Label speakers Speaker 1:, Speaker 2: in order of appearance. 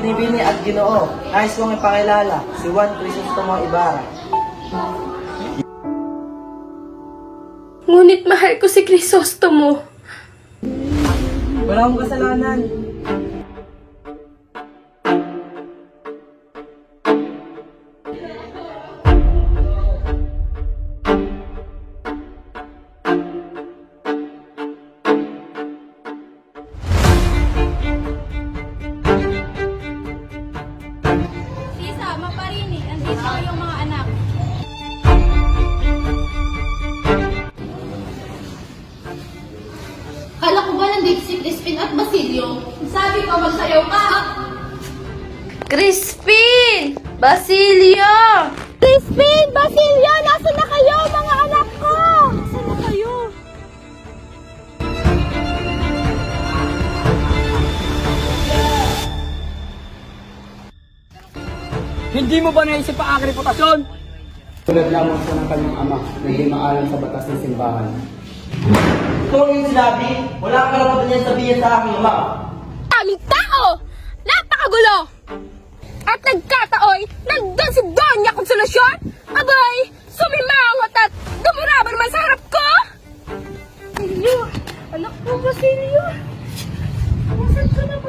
Speaker 1: Binibini at Ginoo, nais kong ipakilala si Juan Crisostomo Ibarra.
Speaker 2: Ngunit mahal ko si Crisostomo.
Speaker 1: Wala akong kasalanan.
Speaker 3: Lisa, Maparini, andito yung mga anak. Kala ko ba nandito si Crispin at Basilio? Sabi ko, magsayaw ka!
Speaker 2: Crispin! Basilio!
Speaker 3: Crispin! Basilio! Nasaan na kayo, mga anak ko? Nasaan na kayo?
Speaker 4: Hindi mo ba naisip ang aking reputasyon?
Speaker 5: Tulad lamang po ng kanyang ama na hindi maalam sa batas ng simbahan.
Speaker 1: Kung yung sinabi, wala kang karapatan niyan sabihin sa aking ama.
Speaker 2: Aming tao! Napakagulo! At nagkataoy, nandun si Doña Konsolasyon! Abay, sumimangot at dumuraba naman sa harap ko! Basilio! Anak ko, Basilio! Nasaan ka na ba?